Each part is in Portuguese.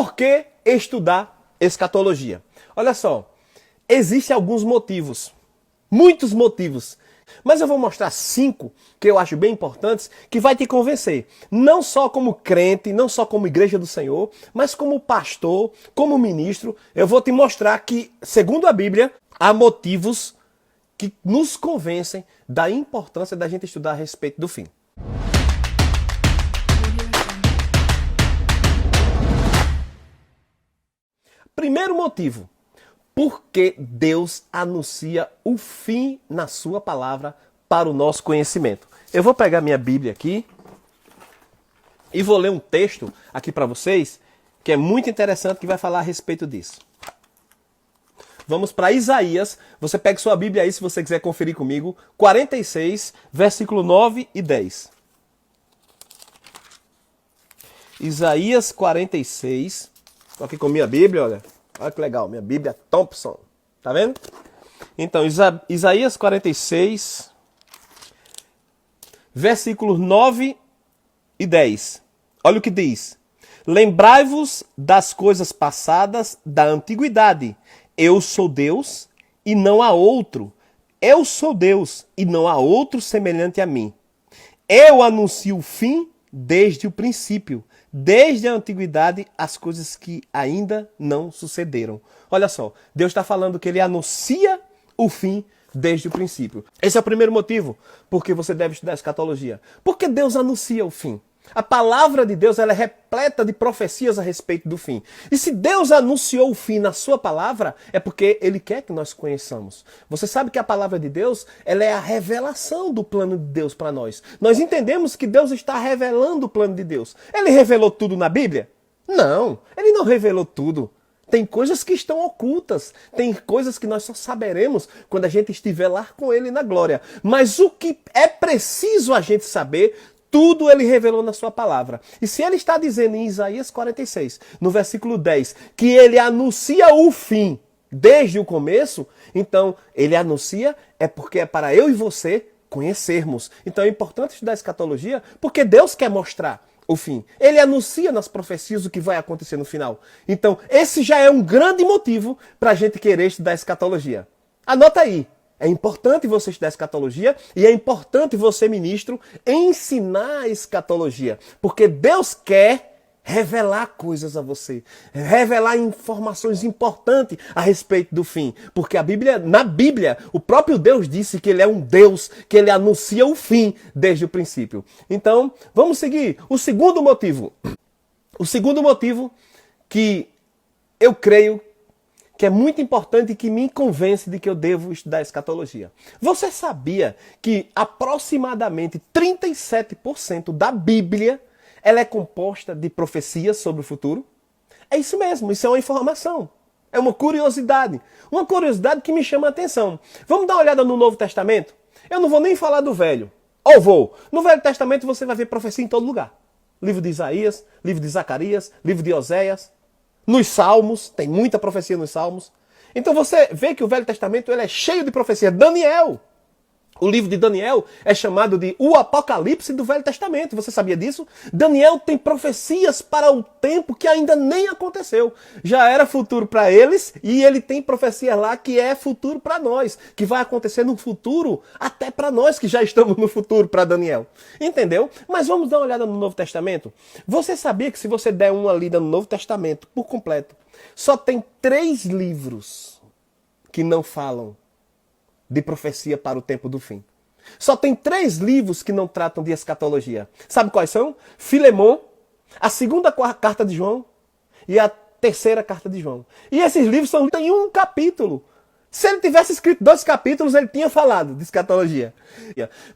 Por que estudar escatologia? Olha só, existem alguns motivos, muitos motivos, mas eu vou mostrar 5 que eu acho bem importantes que vai te convencer. Não só como crente, não só como igreja do Senhor, mas como pastor, como ministro. Eu vou te mostrar que, segundo a Bíblia, há motivos que nos convencem da importância da gente estudar a respeito do fim. Primeiro motivo, porque Deus anuncia o fim na sua palavra para o nosso conhecimento. Eu vou pegar minha Bíblia aqui e vou ler um texto aqui para vocês que é muito interessante, que vai falar a respeito disso. Vamos para Isaías. Você pega sua Bíblia aí, se você quiser conferir comigo. 46, versículo 9 e 10. Isaías 46. Estou aqui com minha Bíblia, olha. Olha que legal, minha Bíblia Thompson. Tá vendo? Então, Isaías 46, versículos 9 e 10. Olha o que diz. Lembrai-vos das coisas passadas da antiguidade. Eu sou Deus e não há outro. Eu sou Deus e não há outro semelhante a mim. Eu anuncio o fim desde o princípio, desde a antiguidade, as coisas que ainda não sucederam. Olha só, Deus está falando que ele anuncia o fim desde o princípio. Esse é o primeiro motivo porque você deve estudar escatologia. Porque Deus anuncia o fim. A palavra de Deus ela é repleta de profecias a respeito do fim. E se Deus anunciou o fim na sua palavra, é porque Ele quer que nós conheçamos. Você sabe que a palavra de Deus ela é a revelação do plano de Deus para nós. Nós entendemos que Deus está revelando o plano de Deus. Ele revelou tudo na Bíblia? Não, Ele não revelou tudo. Tem coisas que estão ocultas, tem coisas que nós só saberemos quando a gente estiver lá com Ele na glória. Mas o que é preciso a gente saber, tudo ele revelou na sua palavra. E se ele está dizendo em Isaías 46, no versículo 10, que ele anuncia o fim desde o começo, então ele anuncia é porque é para eu e você conhecermos. Então é importante estudar escatologia porque Deus quer mostrar o fim. Ele anuncia nas profecias o que vai acontecer no final. Então esse já é um grande motivo para a gente querer estudar escatologia. Anota aí. É importante você estudar escatologia e é importante você, ministro, ensinar a escatologia. Porque Deus quer revelar coisas a você. Revelar informações importantes a respeito do fim. Porque na Bíblia, o próprio Deus disse que ele é um Deus, que ele anuncia o fim desde o princípio. Então, vamos seguir. O segundo motivo que eu creio que é muito importante e que me convence de que eu devo estudar escatologia. Você sabia que aproximadamente 37% da Bíblia ela é composta de profecias sobre o futuro? É isso mesmo, isso é uma informação. É uma curiosidade. Uma curiosidade que me chama a atenção. Vamos dar uma olhada no Novo Testamento? Eu não vou nem falar do Velho. Ou vou. No Velho Testamento você vai ver profecia em todo lugar. Livro de Isaías, livro de Zacarias, livro de Oséias. Nos Salmos, tem muita profecia nos Salmos. Então você vê que o Velho Testamento ele é cheio de profecia. Daniel, o livro de Daniel é chamado de o Apocalipse do Velho Testamento. Você sabia disso? Daniel tem profecias para o tempo que ainda nem aconteceu. Já era futuro para eles e ele tem profecia lá que é futuro para nós. Que vai acontecer no futuro até para nós que já estamos no futuro para Daniel. Entendeu? Mas vamos dar uma olhada no Novo Testamento? Você sabia que se você der uma lida no Novo Testamento por completo, só tem 3 livros que não falam de profecia para o tempo do fim. Só tem 3 livros que não tratam de escatologia. Sabe quais são? Filemon, a 2ª carta de João e a 3ª carta de João. E esses livros têm um capítulo. Se ele tivesse escrito 2 capítulos, ele tinha falado de escatologia.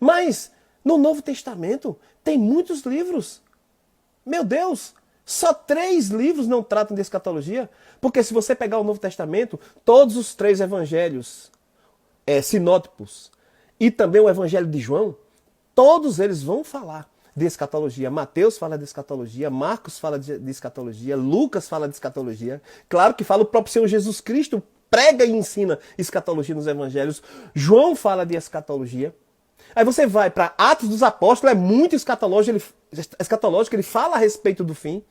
Mas no Novo Testamento tem muitos livros. Meu Deus! Só 3 livros não tratam de escatologia. Porque se você pegar o Novo Testamento, todos os 3 evangelhos sinóticos e também o Evangelho de João, todos eles vão falar de escatologia. Mateus fala de escatologia, Marcos fala de escatologia, Lucas fala de escatologia. Claro que fala o próprio Senhor Jesus Cristo, prega e ensina escatologia nos evangelhos. João fala de escatologia. Aí você vai para Atos dos Apóstolos, é muito escatológico, ele fala a respeito do fim.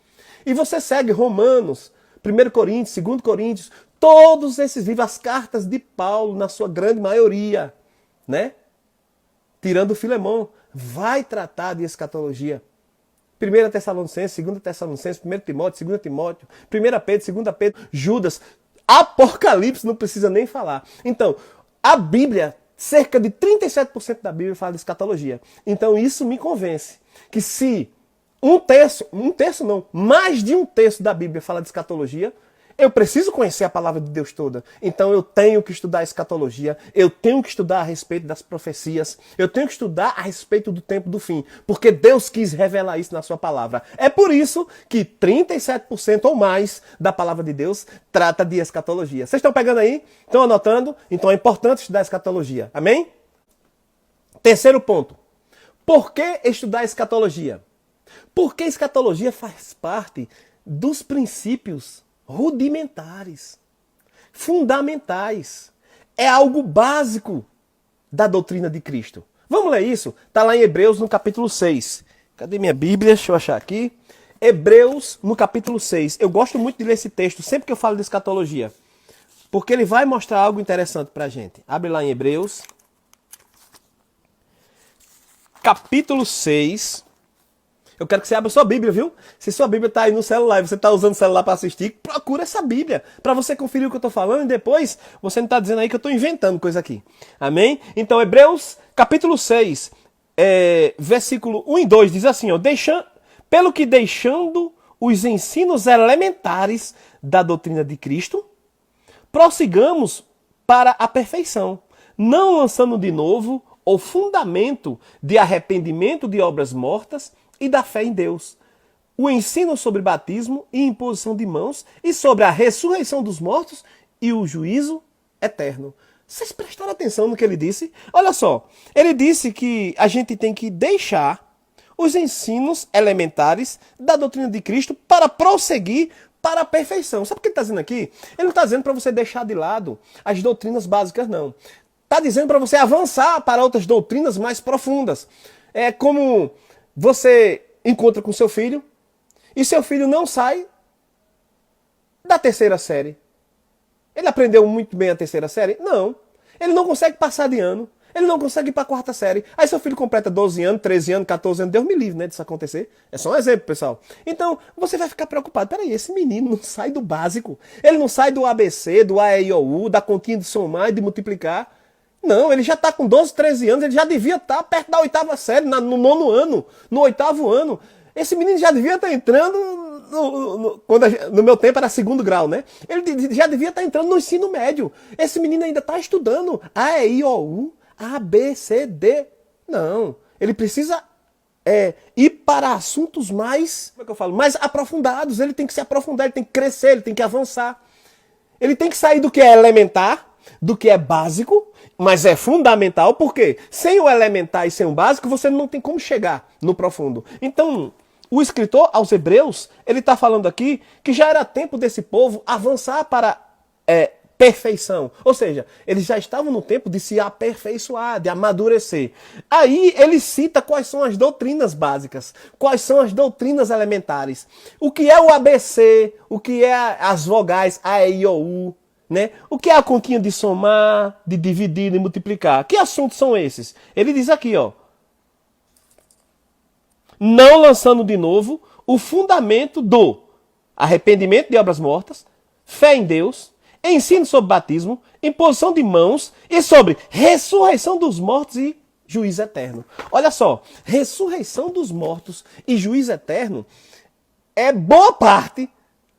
E você segue Romanos, 1 Coríntios, 2 Coríntios, todos esses livros, as cartas de Paulo, na sua grande maioria, né? Tirando o Filemão, vai tratar de escatologia. 1 Tessalonicenses, 2 Tessalonicenses, 1 Timóteo, 2 Timóteo, 1 Pedro, 2 Pedro, Judas, Apocalipse, não precisa nem falar. Então, a Bíblia, cerca de 37% da Bíblia fala de escatologia. Então, isso me convence que se um terço não, mais de um terço da Bíblia fala de escatologia, eu preciso conhecer a palavra de Deus toda. Então eu tenho que estudar a escatologia, eu tenho que estudar a respeito das profecias, eu tenho que estudar a respeito do tempo do fim, porque Deus quis revelar isso na sua palavra. É por isso que 37% ou mais da palavra de Deus trata de escatologia. Vocês estão pegando aí? Estão anotando? Então é importante estudar a escatologia. Amém? Terceiro ponto. Por que estudar a escatologia? Porque a escatologia faz parte dos princípios rudimentares, fundamentais. É algo básico da doutrina de Cristo. Vamos ler isso? Está lá em Hebreus, no capítulo 6. Cadê minha Bíblia? Deixa eu achar aqui. Hebreus, no capítulo 6. Eu gosto muito de ler esse texto sempre que eu falo de escatologia, porque ele vai mostrar algo interessante para a gente. Abre lá em Hebreus, capítulo 6. Eu quero que você abra sua Bíblia, viu? Se sua Bíblia está aí no celular e você está usando o celular para assistir, procura essa Bíblia para você conferir o que eu estou falando e depois você não está dizendo aí que eu estou inventando coisa aqui. Amém? Então, Hebreus, capítulo 6, versículo 1 e 2 diz assim, ó, pelo que deixando os ensinos elementares da doutrina de Cristo, prossigamos para a perfeição, não lançando de novo o fundamento de arrependimento de obras mortas e da fé em Deus, o ensino sobre batismo e imposição de mãos e sobre a ressurreição dos mortos e o juízo eterno. Vocês prestaram atenção no que ele disse? Olha só, ele disse que a gente tem que deixar os ensinos elementares da doutrina de Cristo para prosseguir para a perfeição. Sabe o que ele está dizendo aqui? Ele não está dizendo para você deixar de lado as doutrinas básicas, não. Está dizendo para você avançar para outras doutrinas mais profundas. É como você encontra com seu filho e seu filho não sai da terceira série. Ele aprendeu muito bem a terceira série? Não. Ele não consegue passar de ano. Ele não consegue ir para a quarta série. Aí seu filho completa 12 anos, 13 anos, 14 anos. Deus me livre, né, disso acontecer. É só um exemplo, pessoal. Então, você vai ficar preocupado. Peraí, esse menino não sai do básico. Ele não sai do ABC, do A, E, I, O, U, da continha de somar e de multiplicar. Não, ele já está com 12, 13 anos, ele já devia estar perto da oitava série, no 9º ano, no 8º ano. Esse menino já devia estar entrando, no meu tempo era 2º grau, né? Ele já devia estar entrando no ensino médio. Esse menino ainda está estudando A, E, I, O, U, A, B, C, D. Não, ele precisa ir para assuntos mais, como é que eu falo, mais aprofundados. Ele tem que se aprofundar, ele tem que crescer, ele tem que avançar. Ele tem que sair do que é elementar, do que é básico, mas é fundamental, porque sem o elementar e sem o básico, você não tem como chegar no profundo. Então, o escritor aos Hebreus, ele está falando aqui que já era tempo desse povo avançar para perfeição. Ou seja, eles já estavam no tempo de se aperfeiçoar, de amadurecer. Aí ele cita quais são as doutrinas básicas, quais são as doutrinas elementares. O que é o ABC, o que é as vogais A, E, I, O, U, né? O que é a continha de somar, de dividir, de multiplicar? Que assuntos são esses? Ele diz aqui, ó. Não lançando de novo o fundamento do arrependimento de obras mortas, fé em Deus, ensino sobre batismo, imposição de mãos e sobre ressurreição dos mortos e juízo eterno. Olha só, ressurreição dos mortos e juízo eterno é boa parte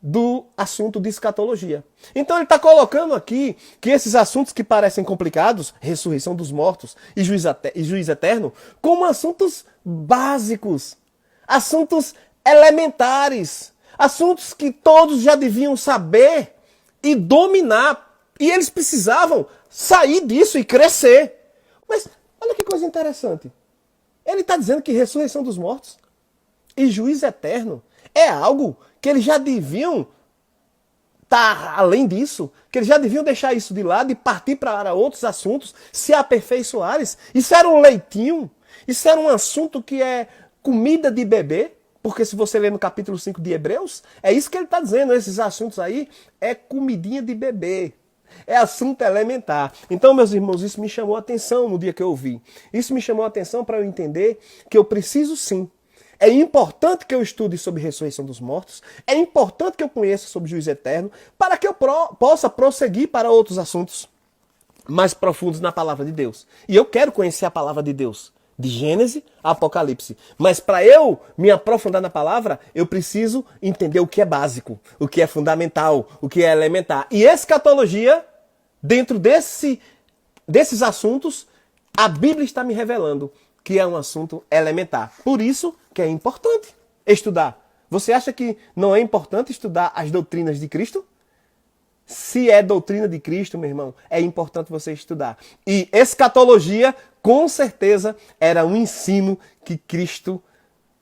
do assunto de escatologia. Então ele está colocando aqui que esses assuntos que parecem complicados, ressurreição dos mortos e juízo eterno, como assuntos básicos, assuntos elementares, assuntos que todos já deviam saber e dominar. E eles precisavam sair disso e crescer. Mas olha que coisa interessante. Ele está dizendo que ressurreição dos mortos e juízo eterno é algo que eles já deviam estar além disso, que eles já deviam deixar isso de lado e partir para outros assuntos, se aperfeiçoarem. Isso era um leitinho, isso era um assunto que é comida de bebê, Porque se você ler no capítulo 5 de Hebreus, é isso que ele está dizendo. Esses assuntos aí é comidinha de bebê. É assunto elementar. Então, meus irmãos, isso me chamou a atenção no dia que eu ouvi. Isso me chamou a atenção para eu entender que eu preciso sim. É importante que eu estude sobre ressurreição dos mortos. É importante que eu conheça sobre juízo eterno para que eu possa prosseguir para outros assuntos mais profundos na palavra de Deus. E eu quero conhecer a palavra de Deus, de Gênesis a Apocalipse. Mas para eu me aprofundar na palavra, eu preciso entender o que é básico, o que é fundamental, o que é elementar. E escatologia, dentro desses assuntos, a Bíblia está me revelando que é um assunto elementar. Por isso que é importante estudar. Você acha que não é importante estudar as doutrinas de Cristo? Se é doutrina de Cristo, meu irmão, é importante você estudar. E escatologia, com certeza, era um ensino que Cristo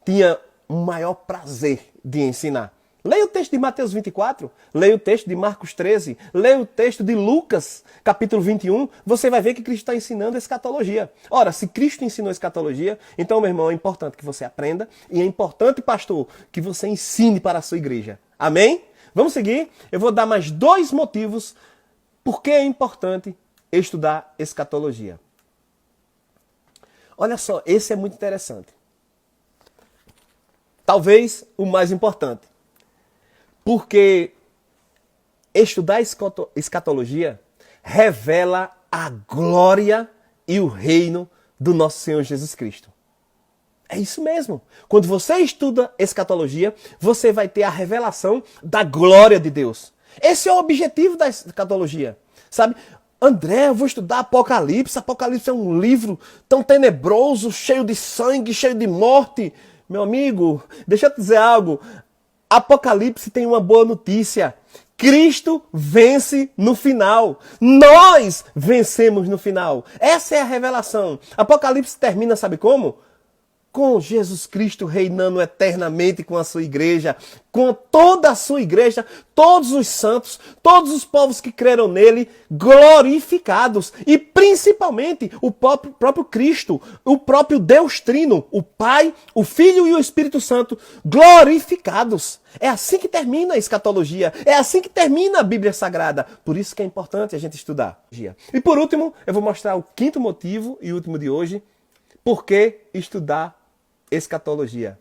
tinha um maior prazer de ensinar. Leia o texto de Mateus 24, leia o texto de Marcos 13, leia o texto de Lucas, capítulo 21, você vai ver que Cristo está ensinando escatologia. Ora, se Cristo ensinou escatologia, então, meu irmão, é importante que você aprenda e é importante, pastor, que você ensine para a sua igreja. Amém? Vamos seguir? Eu vou dar mais 2 motivos por que é importante estudar escatologia. Olha só, esse é muito interessante. Talvez o mais importante. Porque estudar escatologia revela a glória e o reino do nosso Senhor Jesus Cristo. É isso mesmo. Quando você estuda escatologia, você vai ter a revelação da glória de Deus. Esse é o objetivo da escatologia. Sabe? André, eu vou estudar Apocalipse. Apocalipse é um livro tão tenebroso, cheio de sangue, cheio de morte. Meu amigo, deixa eu te dizer algo. Apocalipse tem uma boa notícia. Cristo vence no final. Nós vencemos no final. Essa é a revelação. Apocalipse termina, sabe como? Com Jesus Cristo reinando eternamente com a sua igreja, com toda a sua igreja, todos os santos, todos os povos que creram nele, glorificados. E principalmente o próprio Cristo, o próprio Deus Trino, o Pai, o Filho e o Espírito Santo, glorificados. É assim que termina a escatologia, é assim que termina a Bíblia Sagrada. Por isso que é importante a gente estudar. E por último, eu vou mostrar o 5º motivo e último de hoje, por que estudar escatologia.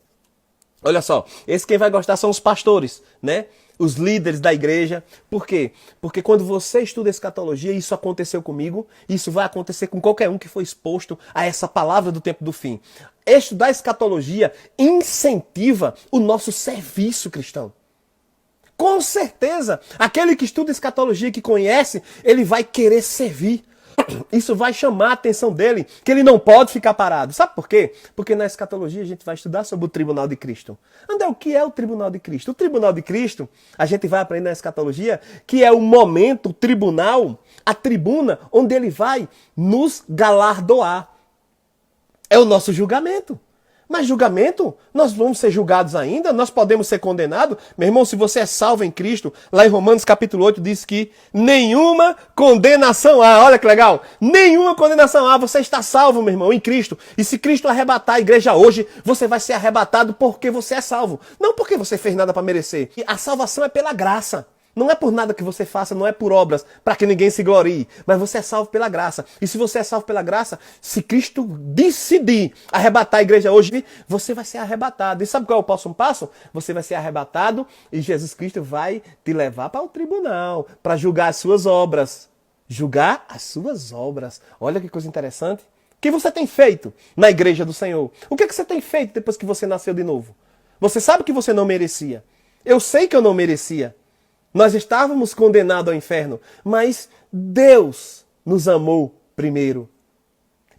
Olha só, esse quem vai gostar são os pastores, né? Os líderes da igreja. Por quê? Porque quando você estuda escatologia, isso aconteceu comigo, isso vai acontecer com qualquer um que for exposto a essa palavra do tempo do fim. Estudar escatologia incentiva o nosso serviço cristão. Com certeza, aquele que estuda escatologia, que conhece, ele vai querer servir. Isso vai chamar a atenção dele, que ele não pode ficar parado. Sabe por quê? Porque na escatologia a gente vai estudar sobre o tribunal de Cristo. André, o que é o tribunal de Cristo? O tribunal de Cristo, a gente vai aprender na escatologia, que é o momento, o tribunal, a tribuna, onde ele vai nos galardoar. É o nosso julgamento. Mas julgamento? Nós vamos ser julgados ainda? Nós podemos ser condenados? Meu irmão, se você é salvo em Cristo, lá em Romanos capítulo 8 diz que nenhuma condenação há. Olha que legal. Nenhuma condenação há. Você está salvo, meu irmão, em Cristo. E se Cristo arrebatar a igreja hoje, você vai ser arrebatado porque você é salvo. Não porque você fez nada para merecer. E a salvação é pela graça. Não é por nada que você faça, não é por obras, para que ninguém se glorie. Mas você é salvo pela graça. E se você é salvo pela graça, se Cristo decidir arrebatar a igreja hoje, você vai ser arrebatado. E sabe qual é o próximo passo? Você vai ser arrebatado e Jesus Cristo vai te levar para o tribunal, para julgar as suas obras. Julgar as suas obras. Olha que coisa interessante. O que você tem feito na igreja do Senhor? O que você tem feito depois que você nasceu de novo? Você sabe que você não merecia. Eu sei que eu não merecia. Nós estávamos condenados ao inferno, mas Deus nos amou primeiro.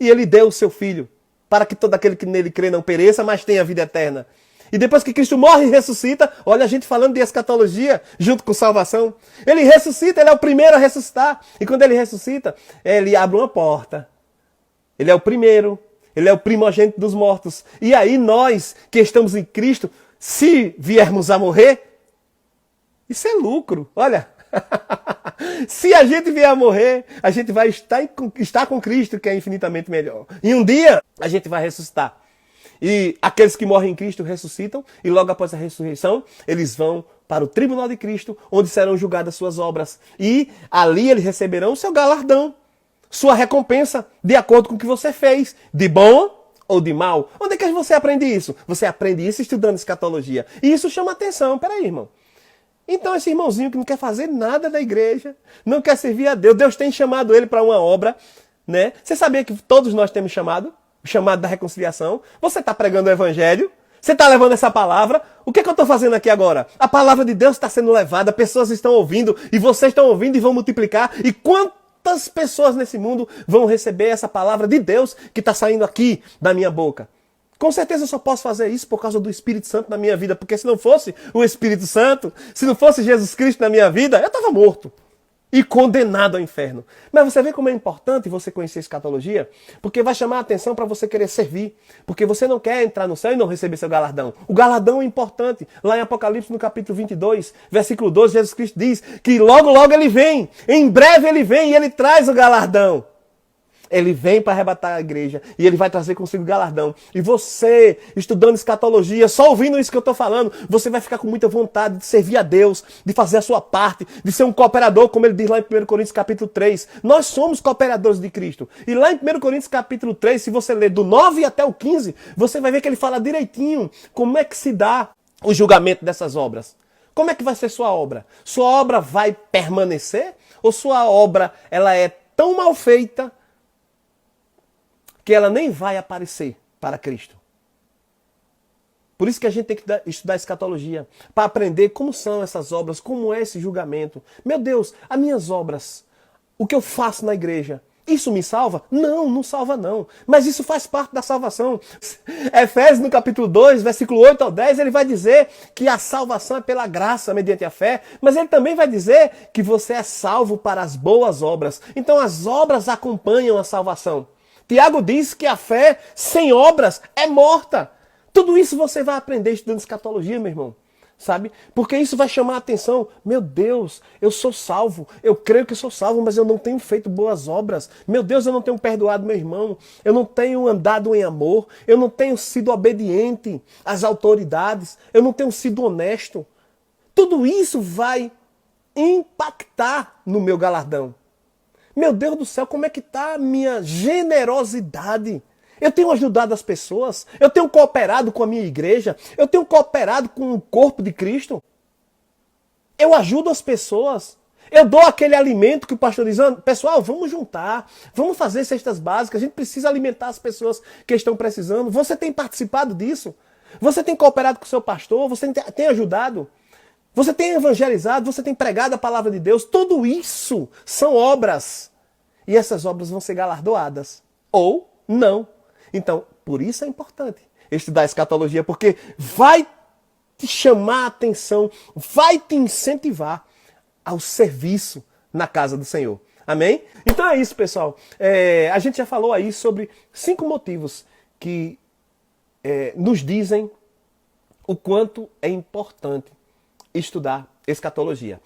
E Ele deu o seu Filho, para que todo aquele que nele crê não pereça, mas tenha vida eterna. E depois que Cristo morre e ressuscita, olha a gente falando de escatologia, junto com salvação. Ele ressuscita, Ele é o primeiro a ressuscitar. E quando Ele ressuscita, Ele abre uma porta. Ele é o primeiro, Ele é o primogênito dos mortos. E aí nós, que estamos em Cristo, se viermos a morrer, isso é lucro, olha. Se a gente vier a morrer, a gente vai estar com Cristo, que é infinitamente melhor. E um dia, a gente vai ressuscitar. E aqueles que morrem em Cristo ressuscitam, e logo após a ressurreição, eles vão para o tribunal de Cristo, onde serão julgadas suas obras. E ali eles receberão o seu galardão, sua recompensa, de acordo com o que você fez, de bom ou de mal. Onde é que você aprende isso? Você aprende isso estudando escatologia. E isso chama atenção. Peraí, irmão. Então esse irmãozinho que não quer fazer nada da igreja, não quer servir a Deus, Deus tem chamado ele para uma obra, né? Você sabia que todos nós temos chamado? O chamado da reconciliação. Você está pregando o evangelho, você está levando essa palavra. O que é que eu estou fazendo aqui agora? A palavra de Deus está sendo levada, pessoas estão ouvindo, e vocês estão ouvindo e vão multiplicar. E quantas pessoas nesse mundo vão receber essa palavra de Deus que está saindo aqui da minha boca? Com certeza eu só posso fazer isso por causa do Espírito Santo na minha vida, porque se não fosse o Espírito Santo, se não fosse Jesus Cristo na minha vida, eu estava morto e condenado ao inferno. Mas você vê como é importante você conhecer a escatologia? Porque vai chamar a atenção para você querer servir. Porque você não quer entrar no céu e não receber seu galardão. O galardão é importante. Lá em Apocalipse, no capítulo 22, versículo 12, Jesus Cristo diz que logo, logo ele vem. Em breve ele vem e ele traz o galardão. Ele vem para arrebatar a igreja e ele vai trazer consigo galardão. E você, estudando escatologia, só ouvindo isso que eu estou falando, você vai ficar com muita vontade de servir a Deus, de fazer a sua parte, de ser um cooperador, como ele diz lá em 1 Coríntios capítulo 3. Nós somos cooperadores de Cristo. E lá em 1 Coríntios capítulo 3, se você ler do 9 até o 15, você vai ver que ele fala direitinho como é que se dá o julgamento dessas obras. Como é que vai ser sua obra? Sua obra vai permanecer? Ou sua obra ela é tão mal feita que ela nem vai aparecer para Cristo? Por isso que a gente tem que estudar escatologia, para aprender como são essas obras, como é esse julgamento. Meu Deus, as minhas obras, o que eu faço na igreja, isso me salva? Não, não salva não. Mas isso faz parte da salvação. Efésios no capítulo 2, versículo 8 ao 10, ele vai dizer que a salvação é pela graça, mediante a fé. Mas ele também vai dizer que você é salvo para as boas obras. Então as obras acompanham a salvação. Tiago diz que a fé sem obras é morta. Tudo isso você vai aprender estudando escatologia, meu irmão. Sabe? Porque isso vai chamar a atenção. Meu Deus, eu sou salvo. Eu creio que sou salvo, mas eu não tenho feito boas obras. Meu Deus, eu não tenho perdoado meu irmão. Eu não tenho andado em amor. Eu não tenho sido obediente às autoridades. Eu não tenho sido honesto. Tudo isso vai impactar no meu galardão. Meu Deus do céu, como é que está a minha generosidade? Eu tenho ajudado as pessoas, eu tenho cooperado com a minha igreja, eu tenho cooperado com o corpo de Cristo. Eu ajudo as pessoas, eu dou aquele alimento que o pastor diz, pessoal, vamos juntar, vamos fazer cestas básicas, a gente precisa alimentar as pessoas que estão precisando. Você tem participado disso? Você tem cooperado com o seu pastor? Você tem ajudado? Você tem evangelizado, você tem pregado a palavra de Deus. Tudo isso são obras. E essas obras vão ser galardoadas. Ou não. Então, por isso é importante estudar escatologia, porque vai te chamar a atenção, vai te incentivar ao serviço na casa do Senhor. Amém? Então é isso, pessoal. A gente já falou aí sobre 5 motivos que nos dizem o quanto é importante estudar escatologia.